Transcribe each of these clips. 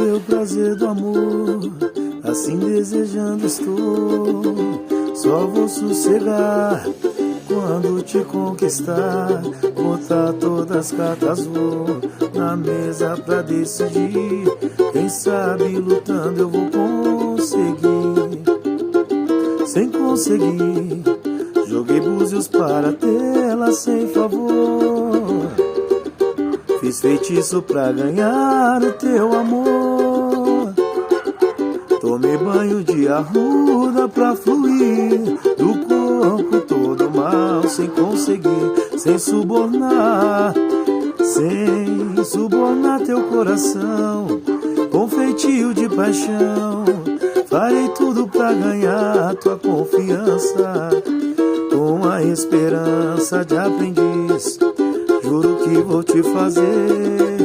meu prazer do amor, assim desejando estou. Só vou sossegar quando te conquistar. Botar todas as cartas vou na mesa pra decidir. Quem sabe lutando eu vou conseguir. Sem conseguir, joguei búzios para tê-la sem favor. Fiz feitiço pra ganhar o teu amor. Tomei banho de arruda pra fluir do corpo todo mal. Sem conseguir, sem subornar teu coração. Com feitio de paixão, farei tudo pra ganhar tua confiança. Com a esperança de aprendiz, juro que vou te fazer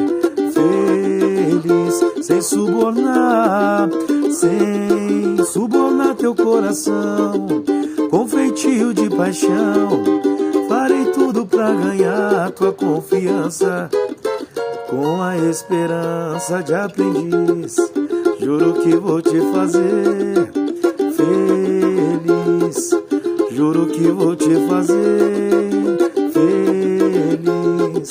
feliz. Sem subornar teu coração. Com feitio de paixão, farei tudo pra ganhar tua confiança. Com a esperança de aprendiz, juro que vou te fazer feliz. Juro que vou te fazer feliz.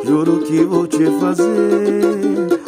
Juro que vou te fazer